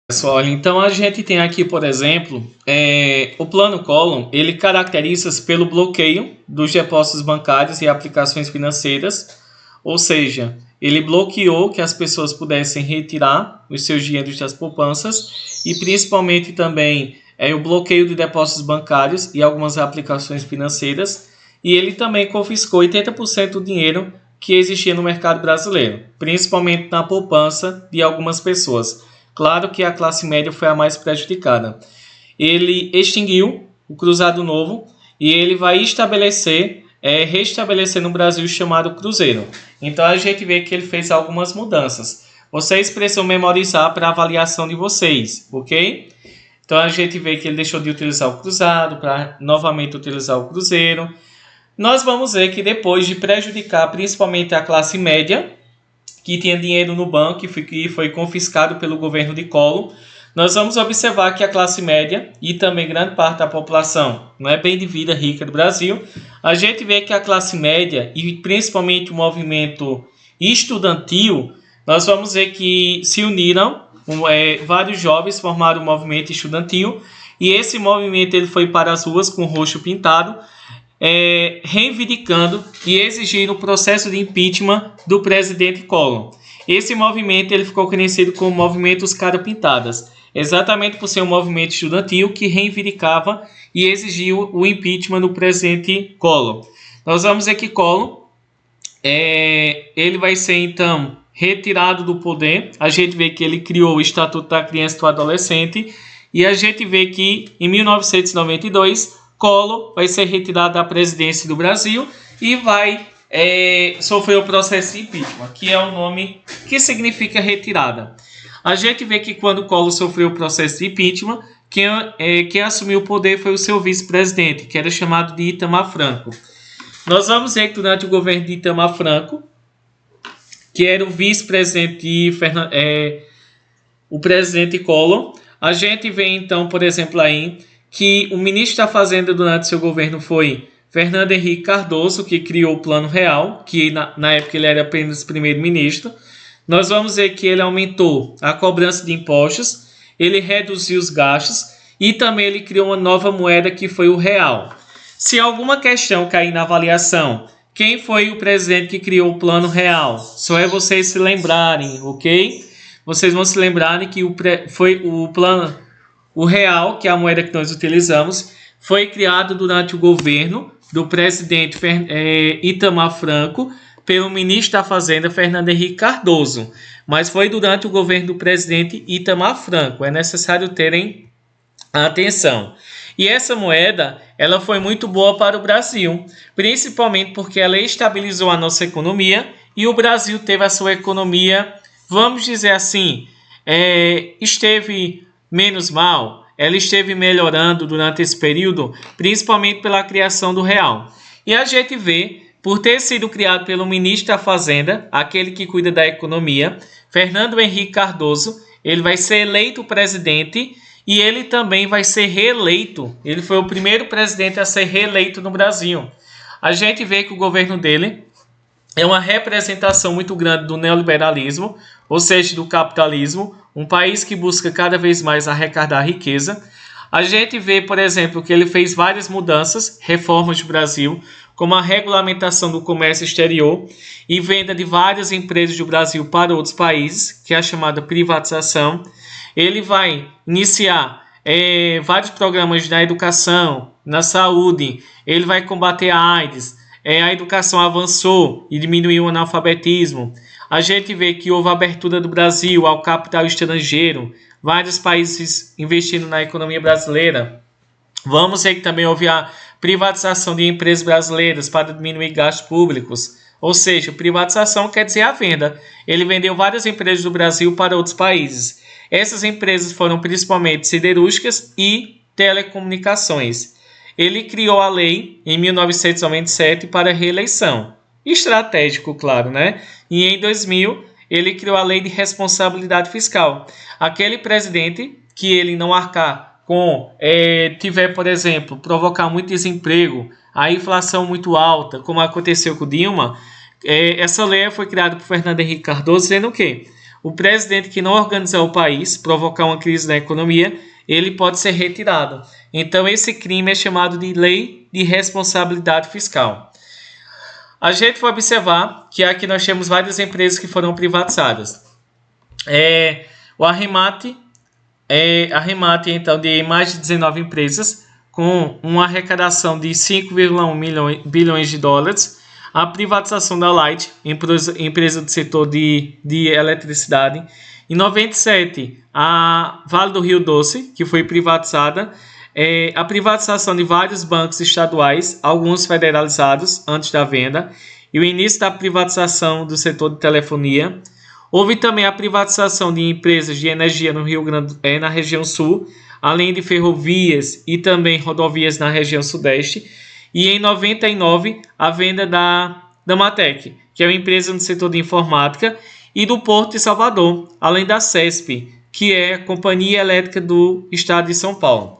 Pessoal, então a gente tem aqui, por exemplo, o Plano Collor, ele caracteriza-se pelo bloqueio dos depósitos bancários e aplicações financeiras, ou seja, ele bloqueou que as pessoas pudessem retirar os seus dinheiros das poupanças e principalmente também o bloqueio de depósitos bancários e algumas aplicações financeiras, e ele também confiscou 80% do dinheiro que existia no mercado brasileiro, principalmente na poupança de algumas pessoas. Claro que a classe média foi a mais prejudicada. Ele extinguiu o Cruzado Novo e ele vai restabelecer no Brasil o chamado Cruzeiro. Então a gente vê que ele fez algumas mudanças. Vocês precisam memorizar para a avaliação de vocês, ok? Então a gente vê que ele deixou de utilizar o Cruzado para novamente utilizar o Cruzeiro. Nós vamos ver que depois de prejudicar principalmente a classe média, que tinha dinheiro no banco e foi confiscado pelo governo de Collor, nós vamos observar que a classe média e também grande parte da população não é bem de vida rica do Brasil, a gente vê que a classe média e principalmente o movimento estudantil, nós vamos ver que se uniram, vários jovens formaram o movimento estudantil e esse movimento ele foi para as ruas com o rosto pintado, reivindicando e exigindo o processo de impeachment do presidente Collor. Esse movimento ele ficou conhecido como Movimento Os Caras Pintadas, exatamente por ser um movimento estudantil que reivindicava e exigiu o impeachment do presidente Collor. Nós vamos ver que Collor ele vai ser então retirado do poder. A gente vê que ele criou o Estatuto da Criança e do Adolescente e a gente vê que em 1992 Collor vai ser retirado da presidência do Brasil e vai sofrer o processo de impeachment, que é o nome que significa retirada. A gente vê que quando Collor sofreu o processo de impeachment, quem assumiu o poder foi o seu vice-presidente, que era chamado de Itamar Franco. Nós vamos ver que durante o governo de Itamar Franco, que era o vice-presidente o presidente Collor, a gente vê então, por exemplo, aí que o ministro da Fazenda durante seu governo foi Fernando Henrique Cardoso, que criou o Plano Real, que na época ele era apenas primeiro-ministro. Nós vamos ver que ele aumentou a cobrança de impostos, ele reduziu os gastos e também ele criou uma nova moeda que foi o real. Se alguma questão cair na avaliação, quem foi o presidente que criou o Plano Real? Só é vocês se lembrarem, ok? Vocês vão se lembrarem que foi o plano... O real, que é a moeda que nós utilizamos, foi criado durante o governo do presidente Itamar Franco pelo ministro da Fazenda, Fernando Henrique Cardoso. Mas foi durante o governo do presidente Itamar Franco. É necessário terem atenção. E essa moeda, ela foi muito boa para o Brasil, principalmente porque ela estabilizou a nossa economia e o Brasil teve a sua economia, vamos dizer assim, esteve menos mal, ela esteve melhorando durante esse período, principalmente pela criação do real. E a gente vê, por ter sido criado pelo ministro da Fazenda, aquele que cuida da economia, Fernando Henrique Cardoso, ele vai ser eleito presidente e ele também vai ser reeleito. Ele foi o primeiro presidente a ser reeleito no Brasil. A gente vê que o governo dele é uma representação muito grande do neoliberalismo, ou seja, do capitalismo, um país que busca cada vez mais arrecadar riqueza. A gente vê, por exemplo, que ele fez várias mudanças, reformas do Brasil, como a regulamentação do comércio exterior e venda de várias empresas do Brasil para outros países, que é a chamada privatização. Ele vai iniciar vários programas na educação, na saúde, ele vai combater a AIDS, a educação avançou e diminuiu o analfabetismo. A gente vê que houve a abertura do Brasil ao capital estrangeiro, vários países investindo na economia brasileira. Vamos ver que também houve a privatização de empresas brasileiras para diminuir gastos públicos. Ou seja, privatização quer dizer a venda. Ele vendeu várias empresas do Brasil para outros países. Essas empresas foram principalmente siderúrgicas e telecomunicações. Ele criou a lei em 1997 para reeleição. Estratégico, claro, né? E em 2000, ele criou a lei de responsabilidade fiscal. Aquele presidente que ele não arcar com, tiver, por exemplo, provocar muito desemprego, a inflação muito alta, como aconteceu com Dilma, essa lei foi criada por Fernando Henrique Cardoso, dizendo o quê? o presidente que não organizar o país, provocar uma crise na economia, ele pode ser retirado. Então, esse crime é chamado de Lei de Responsabilidade Fiscal. A gente vai observar que aqui nós temos várias empresas que foram privatizadas. O arremate, então, de mais de 19 empresas, com uma arrecadação de 5,1 bilhões de dólares. A privatização da Light, empresa do setor de eletricidade. Em 97, a Vale do Rio Doce, que foi privatizada. A privatização de vários bancos estaduais, alguns federalizados antes da venda, e o início da privatização do setor de telefonia. Houve também a privatização de empresas de energia no Rio Grande, na região sul, além de ferrovias e também rodovias na região sudeste. E em 99, a venda da Damatec, que é uma empresa no setor de informática, e do Porto de Salvador, além da CESP, que é a Companhia Elétrica do Estado de São Paulo.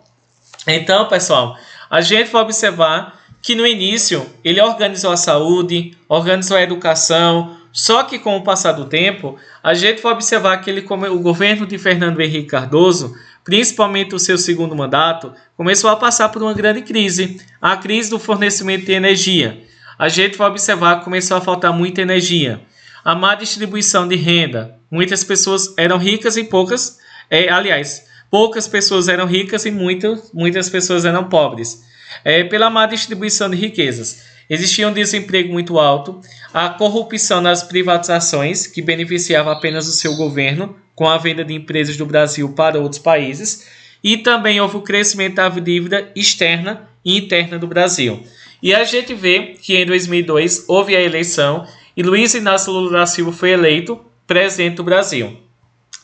Então, pessoal, a gente vai observar que no início ele organizou a saúde, organizou a educação, só que com o passar do tempo, a gente vai observar que o governo de Fernando Henrique Cardoso, principalmente o seu segundo mandato, começou a passar por uma grande crise, a crise do fornecimento de energia. A gente vai observar que começou a faltar muita energia, a má distribuição de renda, muitas pessoas eram ricas e poucas pessoas eram ricas e muitas pessoas eram pobres. Pela má distribuição de riquezas. Existia um desemprego muito alto, a corrupção nas privatizações, que beneficiava apenas o seu governo, com a venda de empresas do Brasil para outros países, e também houve o crescimento da dívida externa e interna do Brasil. E a gente vê que em 2002 houve a eleição e Luiz Inácio Lula da Silva foi eleito presidente do Brasil.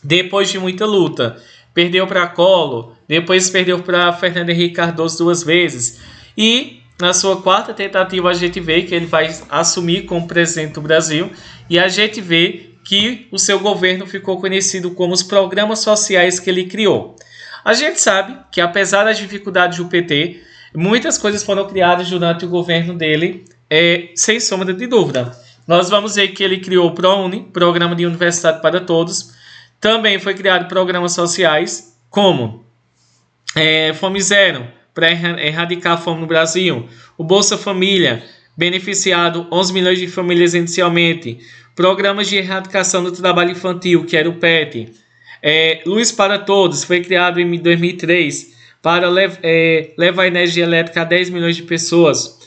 Depois de muita luta, perdeu para Collor, depois perdeu para Fernando Henrique Cardoso 2 vezes. E na sua quarta tentativa a gente vê que ele vai assumir como presidente do Brasil. E a gente vê que o seu governo ficou conhecido como os programas sociais que ele criou. A gente sabe que apesar das dificuldades do PT, muitas coisas foram criadas durante o governo dele, sem sombra de dúvida. Nós vamos ver que ele criou o ProUni, Programa de Universidade para Todos. Também foi criado programas sociais como Fome Zero, para erradicar a fome no Brasil. O Bolsa Família, beneficiado 11 milhões de famílias inicialmente. Programas de erradicação do trabalho infantil, que era o PET. Luz para Todos, foi criado em 2003 para levar energia elétrica a 10 milhões de pessoas.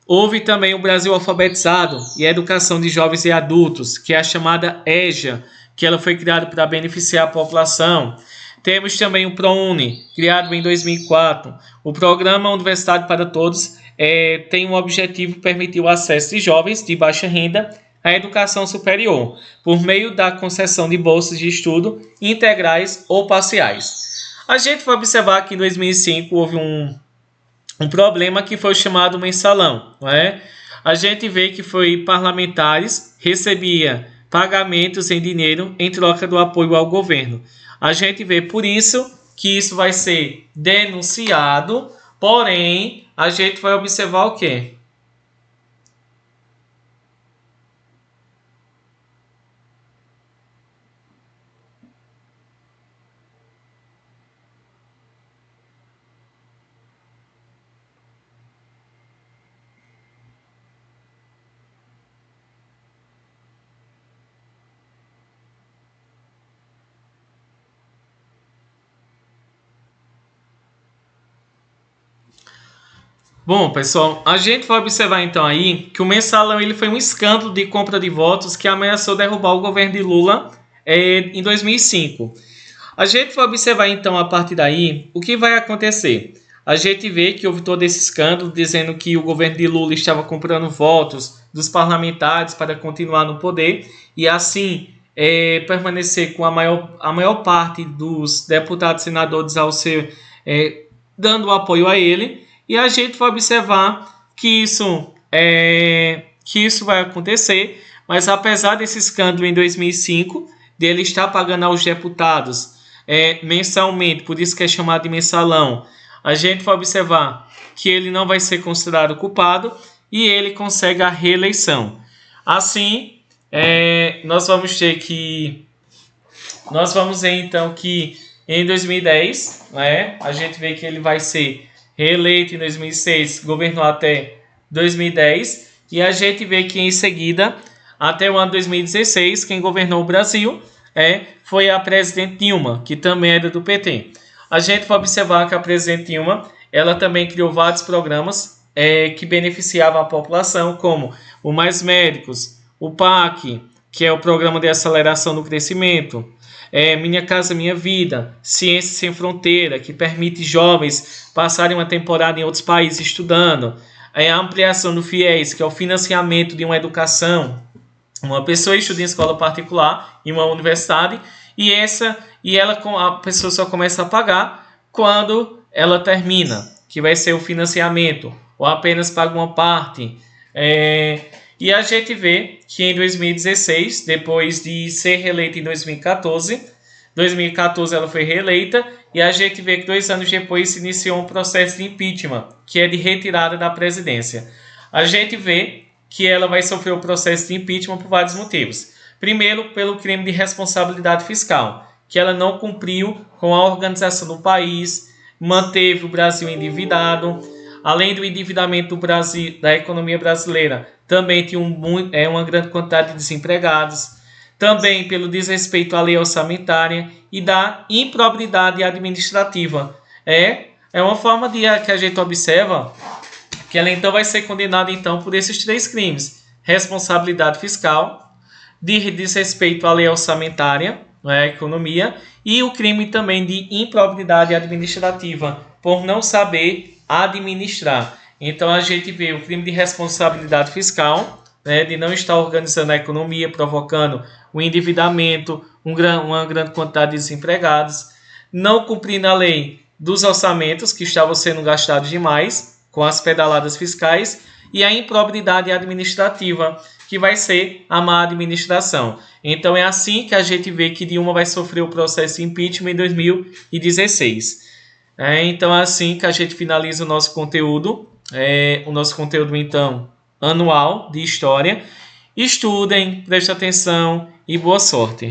Houve também o Brasil Alfabetizado e a Educação de Jovens e Adultos, que é a chamada EJA, que ela foi criada para beneficiar a população. Temos também o ProUni, criado em 2004. O Programa Universidade para Todos tem um objetivo de permitir o acesso de jovens de baixa renda à educação superior, por meio da concessão de bolsas de estudo integrais ou parciais. A gente vai observar que em 2005 houve um problema que foi chamado mensalão. Não é? A gente vê que foi parlamentares recebia pagamentos em dinheiro em troca do apoio ao governo. A gente vê por isso que isso vai ser denunciado, porém a gente vai observar o quê? Bom, pessoal, a gente vai observar então aí que o mensalão ele foi um escândalo de compra de votos que ameaçou derrubar o governo de Lula em 2005. A gente vai observar então a partir daí o que vai acontecer. A gente vê que houve todo esse escândalo dizendo que o governo de Lula estava comprando votos dos parlamentares para continuar no poder e assim permanecer com a maior parte dos deputados e senadores ao ser dando apoio a ele. E a gente vai observar que isso vai acontecer, mas apesar desse escândalo em 2005, dele estar pagando aos deputados mensalmente, por isso que é chamado de mensalão, a gente vai observar que ele não vai ser considerado culpado e ele consegue a reeleição. Assim, nós vamos ter que nós vamos ver então que em 2010, né, a gente vê que ele vai ser reeleito em 2006, governou até 2010, e a gente vê que em seguida, até o ano 2016, quem governou o Brasil foi a presidente Dilma, que também era do PT. A gente vai observar que a presidente Dilma, ela também criou vários programas que beneficiavam a população, como o Mais Médicos, o PAC, que é o Programa de Aceleração do Crescimento, Minha Casa Minha Vida, Ciência Sem Fronteira, que permite jovens passarem uma temporada em outros países estudando, a ampliação do FIES, que é o financiamento de uma educação. Uma pessoa estuda em escola particular, em uma universidade, a pessoa só começa a pagar quando ela termina, que vai ser o financiamento, ou apenas paga uma parte. E a gente vê que em 2016, depois de ser reeleita em 2014 ela foi reeleita, e a gente vê que 2 anos depois se iniciou um processo de impeachment, que é de retirada da presidência. A gente vê que ela vai sofrer o processo de impeachment por vários motivos. Primeiro, pelo crime de responsabilidade fiscal, que ela não cumpriu com a organização do país, manteve o Brasil endividado. Além do endividamento do Brasil, da economia brasileira, também tinha uma grande quantidade de desempregados. Também pelo desrespeito à lei orçamentária e da improbidade administrativa. É uma forma que a gente observa que ela então vai ser condenada então por esses 3 crimes: responsabilidade fiscal, de desrespeito à lei orçamentária, à economia, e o crime também de improbidade administrativa, por não saber administrar. Então a gente vê o crime de responsabilidade fiscal, de não estar organizando a economia, provocando o endividamento, uma grande quantidade de desempregados, não cumprindo a lei dos orçamentos, que estavam sendo gastados demais com as pedaladas fiscais, e a improbidade administrativa, que vai ser a má administração. Então é assim que a gente vê que Dilma vai sofrer o processo de impeachment em 2016. Então é assim que a gente finaliza o nosso conteúdo, então anual de história. Estudem, prestem atenção e boa sorte.